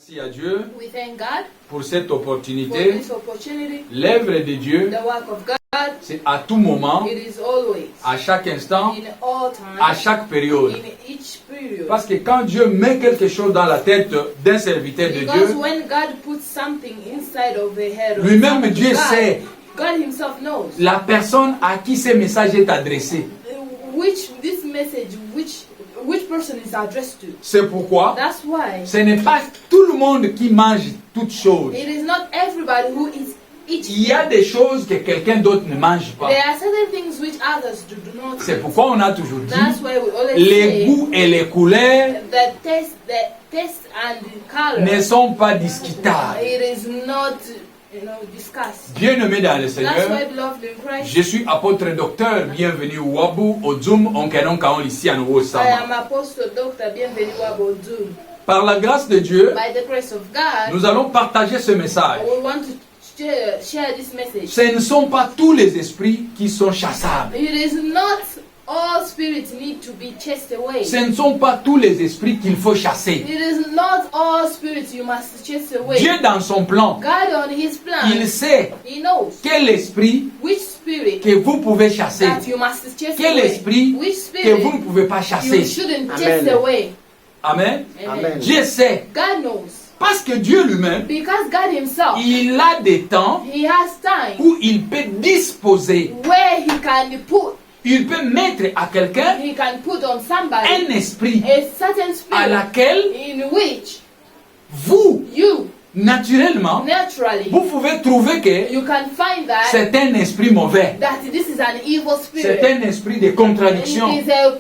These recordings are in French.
Merci à Dieu We thank God pour cette for opportunité. this opportunity. L'œuvre de Dieu, The work of God, c'est à tout moment, it is always, à chaque instant, in all à times, chaque période. in each period. Parce que quand Dieu met quelque chose dans la tête d'un serviteur de Because Dieu, when God puts something inside of the head of lui-même someone, Dieu sait God himself knows la personne à qui ce message est adressé. which this message, which person is addressed to. C'est pourquoi That's why ce n'est pas tout le monde qui mange toutes choses. it is not everybody who is eating. Il y a des choses que quelqu'un d'autre ne mange pas. There are certain things which others do not. C'est pourquoi on a toujours dit That's why we always les say goûts et les couleurs the taste and the color. ne sont pas discutables. It is not, discussed. Bien-aimés dans le That's Seigneur, why, beloved in Christ, je suis apôtre docteur, bienvenue au Wabu, au Zoom, on kenon kaon ici à nouveau I sama. am Apostle Dr. Bienvenue Wabodum. Par la grâce de Dieu, By the grace of God, nous allons partager ce message. we want to share this message. Ce ne sont pas tous les esprits qui sont chassables. It is not all spirits need to be chased away. Ce ne sont pas tous les esprits qu'il faut chasser. It is not all spirits you must chase away. Dieu dans son plan, God on his plan, il sait he knows quel esprit which spirit que vous pouvez chasser, that you must chase quel away. esprit Which que spirit vous ne pouvez pas you chasser. shouldn't Amen. chase away. Amen. Amen. Dieu sait. God knows. Parce que Dieu lui-même, Because God himself, il a des temps he has time où il peut disposer, where he can mettre à quelqu'un put on somebody un esprit a certain à spirit laquelle in which vous, you naturellement, naturally vous pouvez trouver que you can find that c'est un esprit mauvais. that this is an evil C'est spirit. un esprit de contradiction. It is a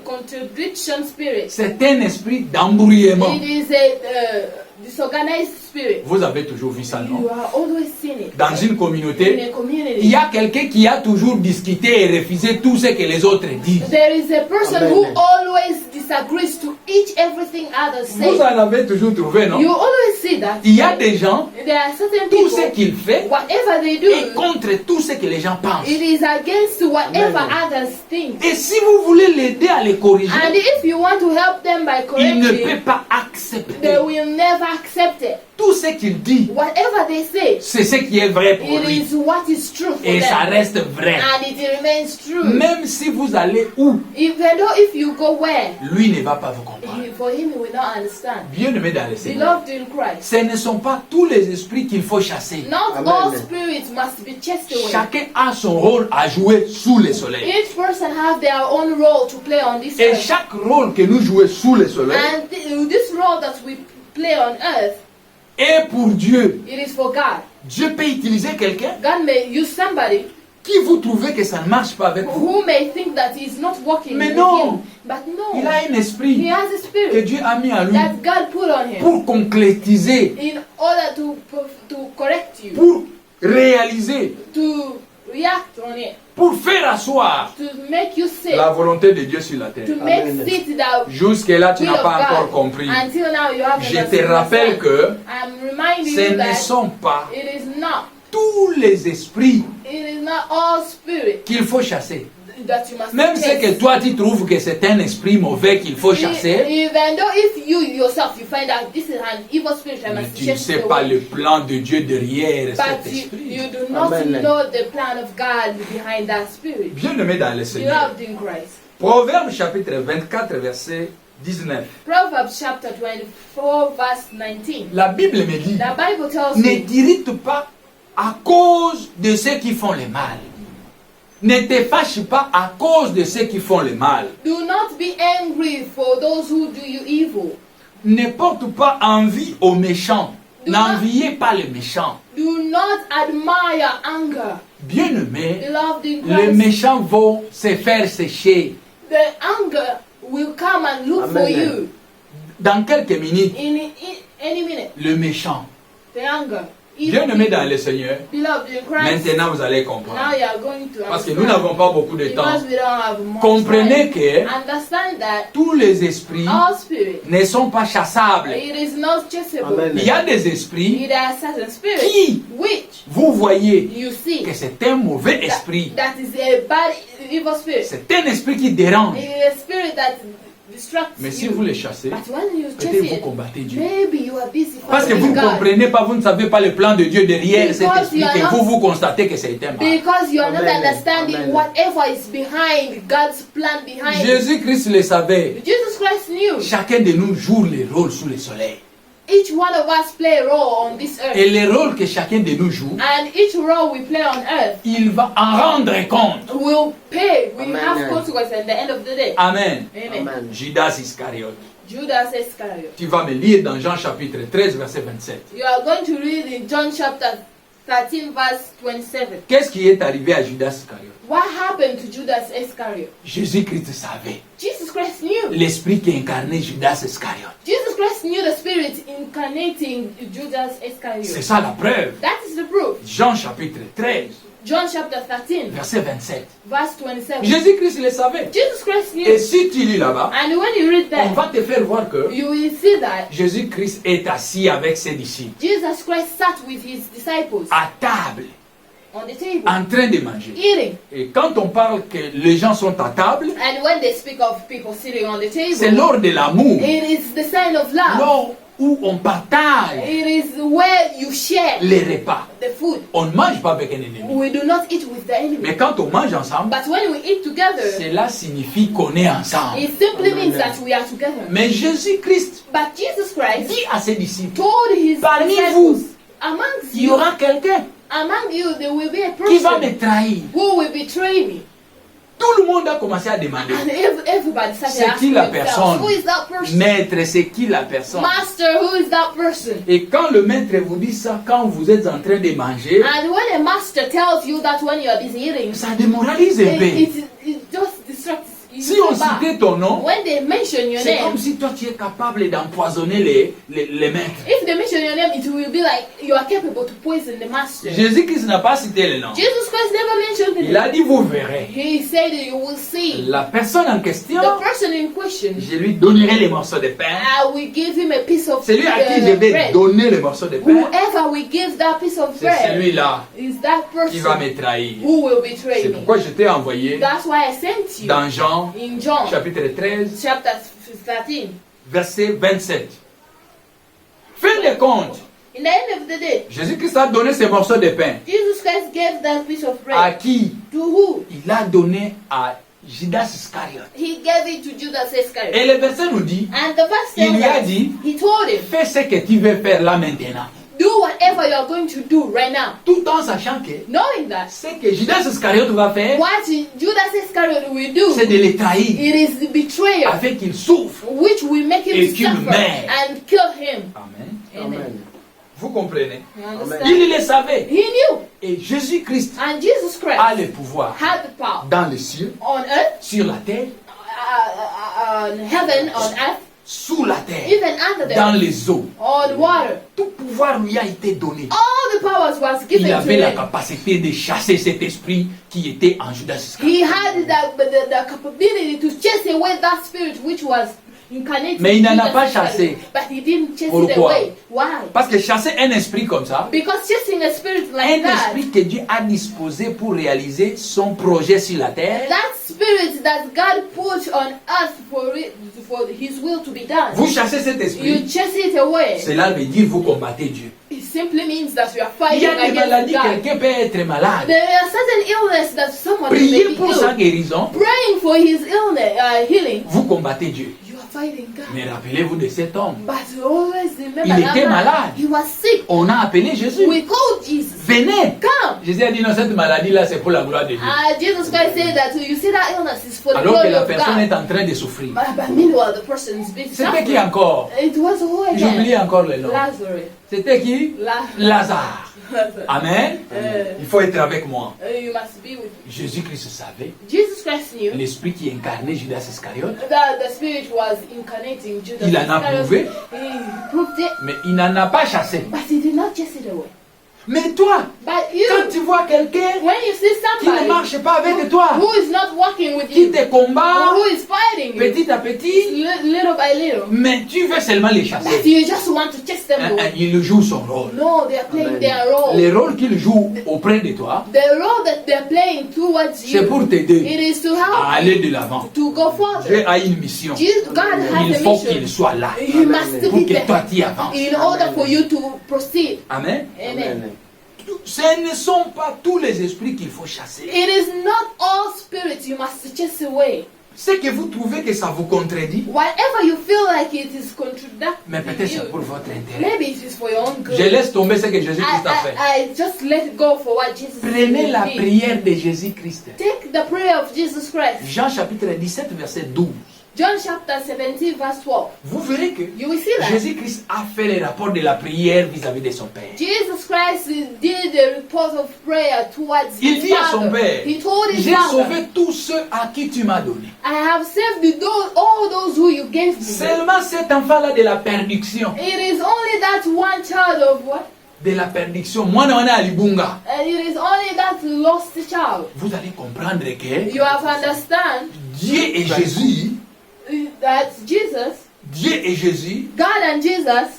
contradiction spirit. C'est un esprit d'embrouillement. It is a disorganized spirit. Vous avez toujours vu ça, You non? are always seen it Dans une in communauté, a community. il y a quelqu'un qui a toujours discuté et refusé tout ce que les autres disent. There is a person Amen. who always disagrees to everything others say. Vous en avez toujours trouvé, non? You always see that. Il y a des gens, There are certain tout ce people, qu'il fait whatever they est do, contre tout ce que les gens pensent. it is against whatever Amen. others think. Et si vous voulez l'aider à les corriger, And if you want to help them by il ne peut correcting, pas they accepter will never accept it. tout ce qu'il dit. Whatever they say, C'est ce qui est vrai pour it lui. is what is true for Et ça them. reste vrai. And it remains true. Même si vous allez où, Even though if you go where, lui ne va pas vous comprendre. for him he will not understand. Bien-aimés dans le Seigneur, Beloved in Christ, ce ne sont pas tous les esprits qu'il faut chasser. not Amen. all spirits must be chased away. Chacun a son rôle à jouer sous le soleil. Each person have their own role to play on this Et earth. chaque rôle que nous jouons sous le soleil And this role that we play on earth, est pour Dieu. it is for God. Dieu peut utiliser quelqu'un God may use somebody qui vous trouvez que ça ne marche pas avec vous. who may think that he's not working Mais with non. him. But no, Il a un he esprit has a que spirit Dieu a mis en lui that God put on him pour concrétiser, in order to correct you, pour réaliser, to react on it, pour faire asseoir to make you sit, la volonté de Dieu sur la terre. to make Amen. sit the Jusque-là, tu will n'as of pas encore God. compris. Until now you haven't Je te understood. rappelle que I'm reminding ce you ne that sont pas it is not tous les esprits all spirit qu'il faut chasser. that you must Même si chase. que toi tu trouves que c'est un esprit mauvais qu'il faut chasser, Even though if you yourself you find out this is an evil spirit I mais must tu ne chase sais it pas away. le plan de Dieu derrière cet But esprit. you do not Amen. know the plan of God behind that spirit. Bien-aimé dans le Seigneur. Beloved in Christ. Proverbe chapitre 24, verset 19. Proverbs chapter 24 verse 19. La Bible me dit, The Bible tells ne me, t'irrite pas à cause de ceux qui font le mal. Ne te fâche pas à cause de ceux qui font le mal. do not be angry for those who do you evil. Ne porte pas envie aux méchants. Do not- N'enviez pas les méchants. Do not admire anger. Bien-aimé, Beloved in les Christ. méchants vont se faire sécher. The anger will come and look for Amen. you Dans quelques minutes, in any minute. le méchant. The anger. Evil Bien-aimé people. dans le Seigneur, Beloved in Christ. maintenant vous allez Now comprendre. you are going to Parce que understand. nous n'avons pas beaucoup de temps. Because we don't have much Comprenez time. que Understand that tous les esprits all spirit, ne sont pas chassables. it is not chaseable. Amen. Il y a des esprits It has certain spirits qui, which vous voyez, you see que c'est un mauvais esprit. that is a bad evil spirit. C'est un esprit qui dérange. It is a spirit that distracts Mais si you. vous les chassez, But when you chase peut-être vous it, combattez Dieu. maybe you are busy Parce que vous following ne God. comprenez pas, vous ne savez pas le plan de Dieu derrière cet Because esprit you are et not- vous constatez que c'est un mal. Because you are not Amen. understanding Amen. whatever is behind God's plan behind it. Jésus-Christ le savait. Jesus Christ knew. Chacun de nous joue le rôle sous le soleil. Each one of us play a role on this earth. Et le rôle que chacun de nous joue, And each role we play on earth il va en rendre compte. will pay. We Amen. have consequences at the end of the day. Amen. Amen. Amen. Judas Iscariote. Judas Iscariot. Tu vas me lire dans Jean chapitre 13, verset 27. You are going to read in John chapter 13 verse 27. Qu'est-ce qui est arrivé à Judas Iscariote? What happened to Judas Iscariot? Jésus-Christ savait. Jesus Christ knew. L'esprit qui incarnait Judas Iscariote. Jesus Christ knew the spirit incarnating Judas C'est Iscariot. ça la preuve. That is the proof. Jean chapitre 13, John chapter 13 verset 27. verse 27. Jésus-Christ le savait. Jesus Christ knew. Et si tu lis là-bas, And when you read on that, va te faire voir que you will see that Jésus-Christ est assis avec ses disciples Jesus Christ sat with his disciples à table, on the table, en train de manger. eating. Et quand on parle que les gens sont à table, And when they speak of people sitting on the c'est table, lors de l'amour, it is the sign of love. lors où on partage It is where you share les repas. the food. On ne mange pas avec un ennemi. We do not eat with the enemy. Mais quand on mange ensemble, But when we eat together, cela signifie qu'on est ensemble. it simply Amen. means that we are together. Mais Jésus-Christ But Jesus Christ dit à ses disciples, told his Parmi disciples, vous, amongst il y you, aura quelqu'un among you, there will be a qui va me person trahir. who will betray me. Tout le monde a commencé à demander, And everybody started c'est qui asking la themselves, personne? who is that person? Maître, c'est qui la personne? Master, who is that person? Et quand le maître vous dit ça, quand vous êtes en train de manger, And when a master tells you that when you are busy eating, ça démoralise un peu. it just distracts you. Si on citait ton nom, When they mention your c'est name, comme si toi tu es capable d'empoisonner les maîtres. if they mention your name, it will be like you are capable to poison the master. Jésus-Christ n'a pas cité le nom. Jesus Christ never mentioned the Il a name. dit, vous verrez. He said you will see. La personne en question, The person in question, je lui donnerai les morceaux de pain. I will give him a piece of Celui à qui je vais bread. donner les morceaux de pain, Whoever will give that piece of c'est bread celui-là is that qui va person me trahir. who will betray C'est me. pourquoi je t'ai envoyé That's why I sent you dans Jean in John chapitre 13, chapter 13. verset 27. Fin de compte, In the end of the day, Jésus-Christ a donné ces morceaux de pain. Jesus Christ gave that piece of À bread qui? to who? Il a donné à Judas Iscariote. He gave it to Judas Iscariot. Et le verset nous dit, And the verse il tells lui a us, dit, he told him, fais ce que tu veux faire là maintenant. do whatever you are going to do right now. Tout en sachant que Knowing that ce que Judas Iscariote va faire, what Judas Iscariot will do, c'est de les trahir it is the betrayal afin qu'il souffre. which will make him Et qu'il suffer meure. and kill him. Amen. Amen. Amen. Vous comprenez? You Amen. understand? Il le savait. He knew. Et Jésus-Christ And Jesus Christ a le pouvoir had the power dans les cieux, on earth, sur la terre, on heaven, on earth, sous la terre, even under dans them, les eaux. on water. Tout pouvoir lui a été donné. All the powers was given Il to avait la him. capacité de chasser cet esprit qui était en Judas Iscariote. He had the capability to chase away that spirit which was incarnated. Mais il n'en a in pas Jesus chassé. Christ. But he didn't chase it Pourquoi? away. Why? Parce que chasser un esprit comme ça, Because chasing a spirit like un that, esprit que Dieu a disposé pour réaliser son projet sur la terre, that spirit that God put on earth for his will to be done, vous chassez cet you esprit, chase it away. cela veut dire vous combattez Dieu. It simply means that you are Il y fighting a des against maladies, God. quelqu'un peut être malade. There are certain illness that someone may Priez be pour sa ill. guérison, Praying for his illness, healing, vous combattez Dieu. you are fighting God. Mais rappelez-vous de cet homme. But you always remember Il that était man. malade. He was sick. On a appelé Jésus. We called Jesus. Venez. Come. Jésus a dit non, cette maladie-là, c'est pour la gloire de Dieu. Jesus Christ said that you see that illness is for the Alors que glory la of personne God. est en train de souffrir. But meanwhile, the person is busy. C'était qui suffering. encore? It was who J'oublie again? encore le nom. Lazarus. C'était qui? Lazare. Amen. Il faut être avec moi. You must be with me. Jésus-Christ savait. Jesus Christ knew L'esprit qui incarnait Judas Iscariote, that the spirit was incarnating Judas Il en a Iscariot. prouvé. He proved it, mais il n'en a pas chassé. but he did not chase it away. Mais toi, But quand you, tu vois quelqu'un when you see qui ne somebody marche pas avec toi, who is not working with qui you, te combat who is fighting you, petit à petit, little by little, mais tu veux seulement les but chasser. you just want to chase them away. Il joue son rôle. No, they are playing Amen. their role. Le rôle qu'il joue auprès de toi, The role that they're playing towards c'est you, pour t'aider it is to à help aller you de l'avant. to go Dieu further. a une mission. God has Il a faut qu'il mission. soit là You must pour be que toi there tu avances. in order for you to proceed. Amen. Amen. Ce ne sont pas tous les esprits qu'il faut chasser. It is not all spirits you must chase away. C'est que vous trouvez que ça vous contredit, Whatever you feel like it is mais peut-être c'est contradicting pour you, votre intérêt. maybe it is for your own good. Je laisse tomber ce que Jésus-Christ a fait. I just let go for what Jesus Prenez la did. prière de Jésus-Christ. Take the prayer of Jesus Christ. Jean chapitre 17, verset 12. John chapter 17 verse 12. Vous verrez que You will see that. Jésus-Christ a fait le rapport de la prière vis-à-vis de son Père. Jesus Christ did a report of prayer towards Il his dit à son Father. Père, He told his j'ai Father, sauvé tous ceux à qui tu m'as donné. I have saved all those who you gave me. Seulement cet enfant-là de la perdition. It is only that one child of what? De la perdition. Moi, on a Libunga. And it is only that lost child. Vous allez comprendre que You have to understand Dieu et Jésus, that Jesus, God and Jesus,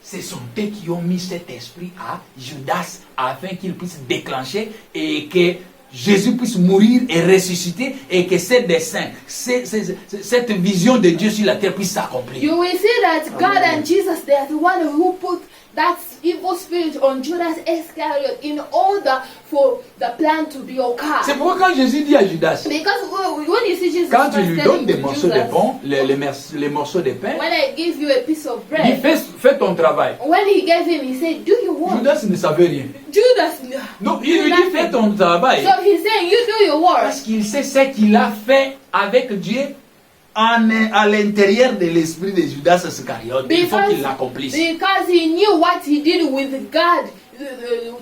ce sont eux qui ont mis cet esprit à Judas afin qu'il puisse déclencher et que Jésus puisse mourir et ressusciter et que ces desseins, cette vision de Dieu sur la terre puisse s'accomplir. you will see that God and Jesus, they are the one who put that evil spirit on Judas Iscariot in order for the plan to be C'est occurred. pourquoi quand Jésus dit à Judas, Because when you see Jesus quand tu Christ lui telling donnes des to morceaux de Judas, pain, les morceaux de pain, when I give you a piece of il bread, dit fais ton travail. when he gave him, he said, do your work. Judas ne savait rien. Judas, Donc il lui dit fais ton travail. so he's saying, you do your work. Parce qu'il sait ce qu'il a fait avec Dieu à l'intérieur de l'esprit de Judas Iscariot. Il faut qu'il l'accomplisse. Because he knew what he did with God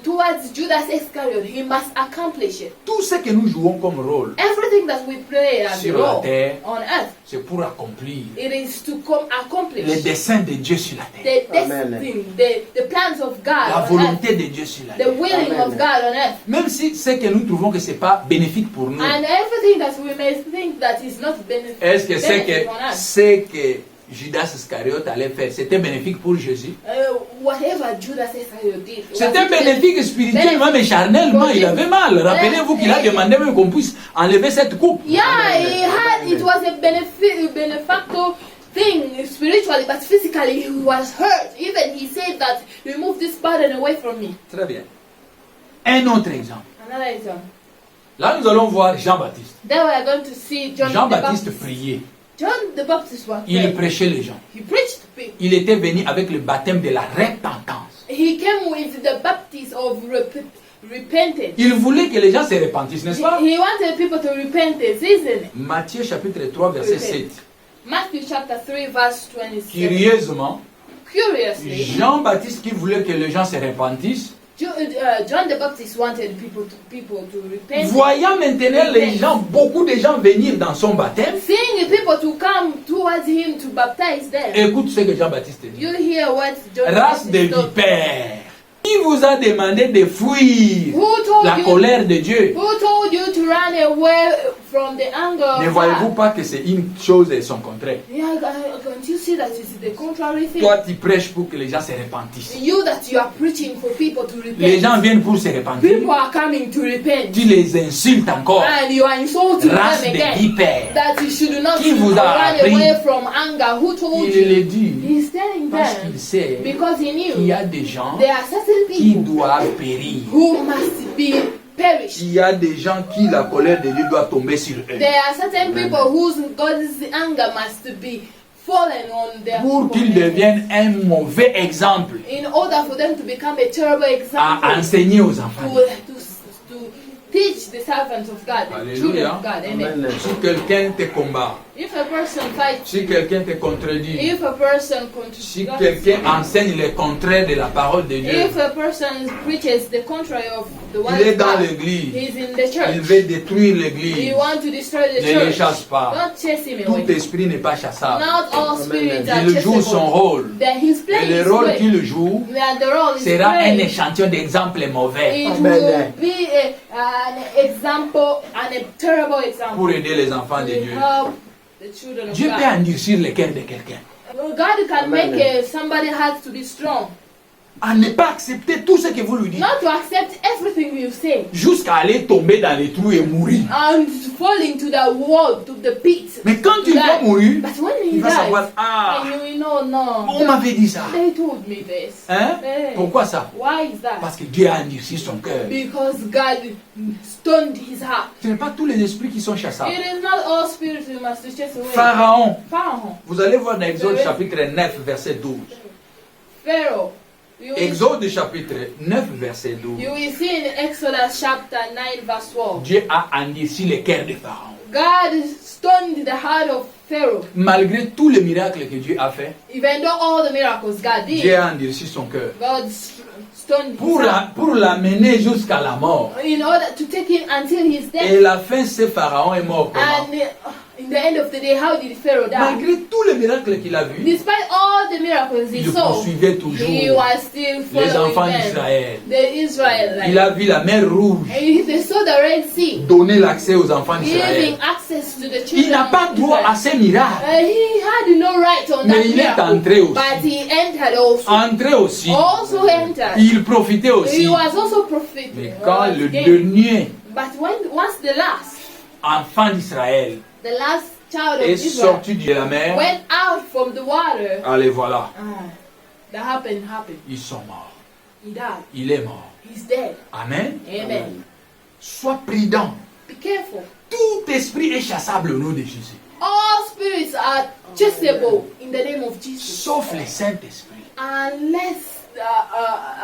towards Judas Iscariot, he must accomplish it. Tout ce que nous jouons comme rôle Everything that we play as sur la role terre, on earth, c'est pour accomplir it is to accomplish les desseins de Dieu sur la terre. the Amen. destiny, the plans of God La on earth, volonté de Dieu sur la the terre. willing Amen. of God on earth. Même si c'est que nous trouvons que ce n'est pas bénéfique pour nous. And everything that we may think that is not Est-ce que c'est benefit que on us. ce que Judas Iscariot allait faire, c'était bénéfique pour Jésus? Whatever Judas Iscariot did, was C'était it bénéfique spirituellement, mais charnellement, il avait mal. Rappelez-vous qu'il a demandé même qu'on puisse enlever cette coupe. Yeah, it was a benefactor thing spiritually, but physically he was hurt. Even he said that, remove this burden away from me. Très bien. Un autre exemple. Another example. Là, nous allons voir Jean-Baptiste. Then we are going to see John the Jean-Baptiste Baptist. priait. John the Baptist was Il there. prêchait les gens. He preached to people. Il était venu avec le baptême de la repentance. He came with the baptism of repentance. Il voulait que les gens se repentissent, n'est-ce pas? He wanted people to repent, isn't it? Matthieu chapitre 3, verset 7. Matthew chapter 3 verse 27. Curieusement, Curiously, Jean-Baptiste qui voulait que les gens se repentissent, John the Baptist wanted people to repent. voyant maintenant les gens, beaucoup de gens venir dans son baptême, Seeing people to come towards him to baptize them. écoute ce que Jean-Baptiste dit. You hear what John Race de Baptist told. vipères, qui vous a demandé de fuir Who told la you? colère de Dieu? Who told you to run away from the anger of Ne God? voyez-vous pas que c'est une chose et son contraire? Yeah, can't you see that it's the contrary thing? Toi, tu prêches pour que les gens se repentissent. You that you are preaching for people to repent. Les gens viennent pour se repentir. People are coming to repent. Tu les insultes encore. And you are insulting Race them de again. vipères. That you should not Qui vous a run appris? away from anger. Who told Il le you? dit He's telling parce them qu'il sait because he qu'il knew y a des gens there are certain qui people doivent périr. who must be perished. Il y a des gens qui la colère de Dieu doit tomber sur eux. There are certain people whose God's anger must be fallen on their Pour qu'ils people. deviennent un mauvais exemple In order for them to become a terrible à example enseigner aux enfants. to teach the servants of God, the Alléluia. children of God. Amen. Amen. Si quelqu'un te combat, If a person fights, si quelqu'un te contredit, if a person si contradicts, quelqu'un enseigne le contraire de la parole de Dieu, if a person preaches the contrary of The one Il est is dans God. l'église. He's in the Il church. veut détruire You l'église. want to destroy the Ne le church. chasse pas. Don't chase him Tout away. esprit n'est pas chassable. Not all spirits are Il joue son chaseable. rôle. That he's Et playing le his rôle way. qu'il joue And the role is sera un playing. échantillon d'exemples mauvais It Amen. will be an example, and a terrible example. pour aider les enfants de To Dieu. help the children of Dieu peut God. endurcir le cœur de quelqu'un. God can Amen. make somebody has to be strong. À ne pas accepter tout ce que vous lui dites. Not to accept everything you say. Jusqu'à aller tomber dans les trous et mourir. And fall into the wall, to the pit. Mais quand il va Die. mourir, But when he il va savoir, dies, ah, and you will know, no. on m'avait dit ça. They told me this. Hein? Hey. Pourquoi ça? Why is that? Parce que Dieu a endurci son cœur. Because God stoned his heart. Ce n'est pas tous les esprits qui sont chassables. It is not all spirits you must chase away. Pharaon, Pharaoh. vous allez voir dans Exode Oui. chapitre 9, verset 12. Pharaoh. You will, Exode chapitre 9, verset 12. you will see in Exodus chapter 9 verse 12. Dieu a endurci le cœur de Pharaon. God stoned the heart of Pharaoh. Malgré tous les miracles que Dieu a fait, Even though all the miracles God did, Dieu a endurci son cœur. God stoned his heart. Pour l'amener jusqu'à la mort. In order to take him until he's Et dead. la fin, c'est Pharaon est mort. Comment? And in the end of the day, how did Pharaoh die? Malgré tous les miracles qu'il a vus, Despite all the miracles he il saw, poursuivait he toujours was still les following enfants them. d'Israël. The Israelites. Il a vu la mer rouge They saw the Red Sea, donner l'accès aux enfants d'Israël. giving access to the children. Il n'a pas of droit à Israel. ces miracles. He had no right on Mais that il est miracle, entré aussi. but he entered also. Entré aussi. Also entered. Il profitait aussi. He was also profiting. Mais quand le Again. dernier But once the last enfant d'Israël child of est Israel sorti de la mer, went out from the water, allez voilà, that happened. ils sont morts. He died. Il est mort. He's dead. Amen. Amen. Sois prudent. Be careful. Tout esprit est chassable au nom de Jésus. All spirits are chaseable in the name of Jesus, Sauf les Saint-Esprit. unless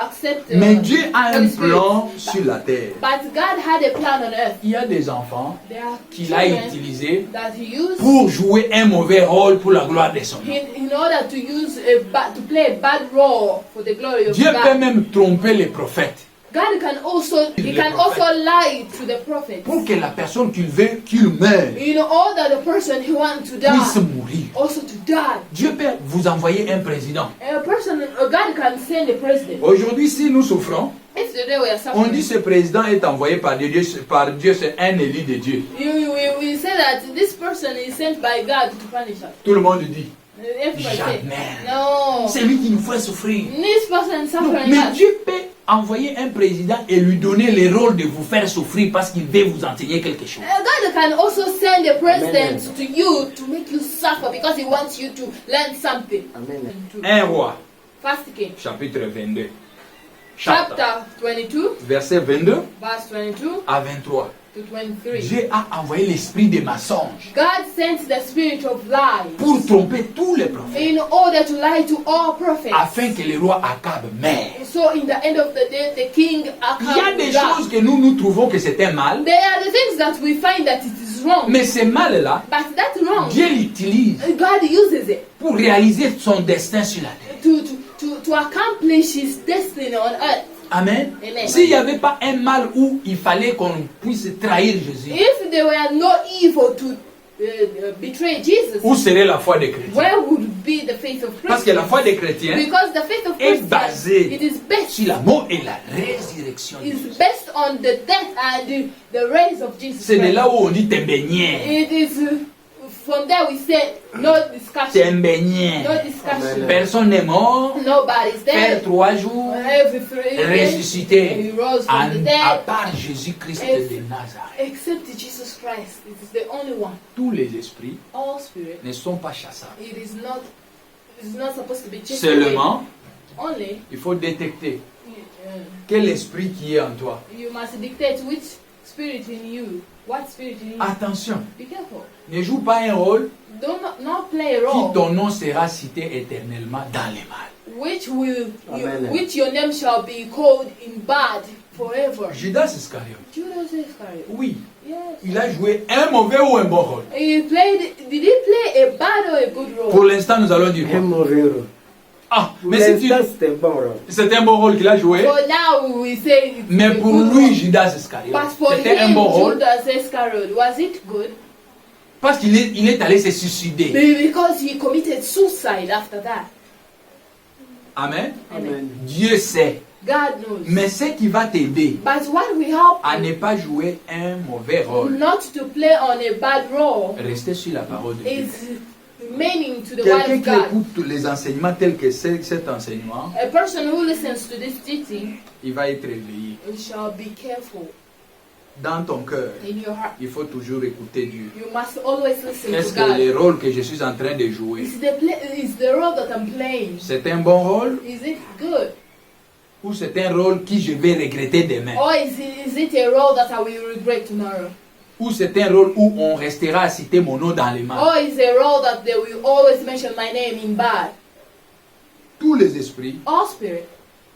accept. Mais Dieu a un Holy Spirit. plan sur la terre. But God had a plan on earth. Il y a des enfants There are qu'il a children utilisés that He used pour jouer un mauvais rôle pour la gloire de son nom. in order to use to play a bad role for the glory of Dieu peut God. même tromper les prophètes God can also Les can prophètes. also lie to the prophets pour que la personne qu'il veut qu'il meure in order the person who wants to puisse die mourir. also to die. Dieu peut vous envoyer un président. God can send a president. Aujourd'hui, si nous souffrons, If today we are on suffering, dit ce président est envoyé par Dieu, c'est un élu de Dieu. we say that this person is sent by God to punish us. Tout le monde dit, Everybody say, jamais. no, C'est lui qui nous fait souffrir. this person is Non, suffering mais us. Dieu peut envoyer un président et lui donner le rôle de vous faire souffrir parce qu'il veut vous enseigner quelque chose. God can also send a president Amen. to you to make you suffer because He wants you to learn something. Amen. Un roi, First King, chapitre 22. chapter 22, Verset 22 verse 22 à 23. to 23. Dieu a envoyé l'esprit des mensonges God sent the spirit of lies pour tromper tous les prophètes in order to lie to all prophets. afin que le roi Akab meure. So in the end of the day, the king Il y a Ahab des died. choses que nous trouvons que c'est un mal, There are the things that we find that it is wrong, mais ce mal-là, but that wrong, Dieu l'utilise God uses it pour réaliser son destin sur la terre. to accomplish His destiny on earth. Amen. Amen. S'il n'y avait pas un mal où il fallait qu'on puisse trahir Jésus, If there were no evil to betray Jesus, où serait la foi des chrétiens? where would be the faith of Parce que la Christians? foi des chrétiens Because the faith of est Christians, basée it is based sur la mort et la résurrection de is Jésus. based on the death and the raise of Jesus C'est de Christ. là où on dit t'embénier. It is from there we say no discussion. T'embénier. No discussion. Amen. Personne n'est mort. Nobody's Faire dead. 3 jours. Every 3 days, Ressuscité. he rose from the À dead. part Jésus-Christ Yes. de Nazareth. Except Jesus Christ. It is the only one. Tous les esprits All spirit. ne sont pas chassables. It is not supposed to be chased away. Seulement, Only il faut détecter uh, quel esprit qui est en toi. you must dictate which spirit in you. What spirit in you? Attention, Be careful. ne joue pas un rôle Do not play a qui role ton nom sera cité éternellement dans les mal. Amen. which your name shall be called in bad forever. Judas Iscariot, Judas Iscariot. oui, Yes. il a joué un mauvais ou un bon rôle. Did he play a bad or a good role? Pour l'instant, nous allons dire Un quoi? mauvais rôle. Ah, Pour mais si tu... l'instant, c'est un bon rôle. C'était un bon rôle qu'il a joué. So now we say it's Mais a pour good lui, one. Judas Iscariot, But for c'était un him, bon rôle Judas Iscariot, was it good? parce qu'il est, il est allé se suicider. Because he committed suicide after that. Amen. Amen. Dieu sait. God knows. Mais ce qui va t'aider But what will help à ne you pas jouer un mauvais rôle, not to play on a bad role rester sur la parole de Dieu. is remaining to the word Quelqu'un of qui God. écoute tous les enseignements tels que cet enseignement, A person who listens to this teaching il va être éveillé. shall be careful Dans ton cœur, in your heart. il faut toujours écouter Dieu. You must always listen Est-ce to que God. le rôle que je suis en train de jouer, Is the role that I'm playing, c'est un bon rôle is it good? ou c'est un rôle que je vais regretter demain? Or is it a role that I will regret tomorrow? Ou c'est un rôle où on restera à citer mon nom dans les mains? Or is a role that they will always mention my name in bad? Tous les esprits All spirit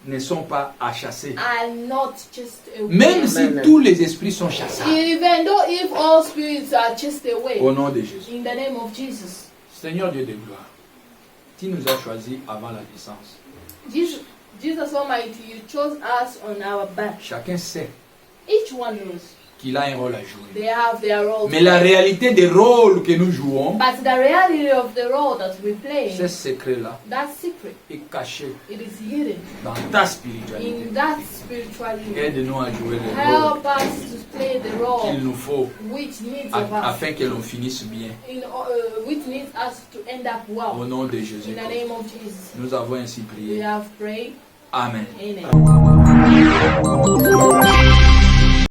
ne sont pas à chasser. are not just away. Même si Amen. tous les esprits sont chassés. Even though if all spirits are chased away, Au nom de Jésus. in the name of Jesus. Seigneur Dieu de gloire, tu nous as choisis avant la naissance. Jesus Almighty, you chose us on our birth. Chacun sait Each one knows qu'il a un rôle à jouer. they have their role. Mais la réalité des rôles que nous jouons, But the reality of the role that we play, ce secret-là that secret, est caché it is hidden dans ta spiritualité. in that spirituality. Aide-nous à jouer le rôle Help us to play the qu'il role nous faut which needs of us, afin que l'on finisse bien. which needs us to end up Au well. nom de Jésus. In the name of Jesus, Nous avons ainsi we prié. have prayed. Amen. Amen.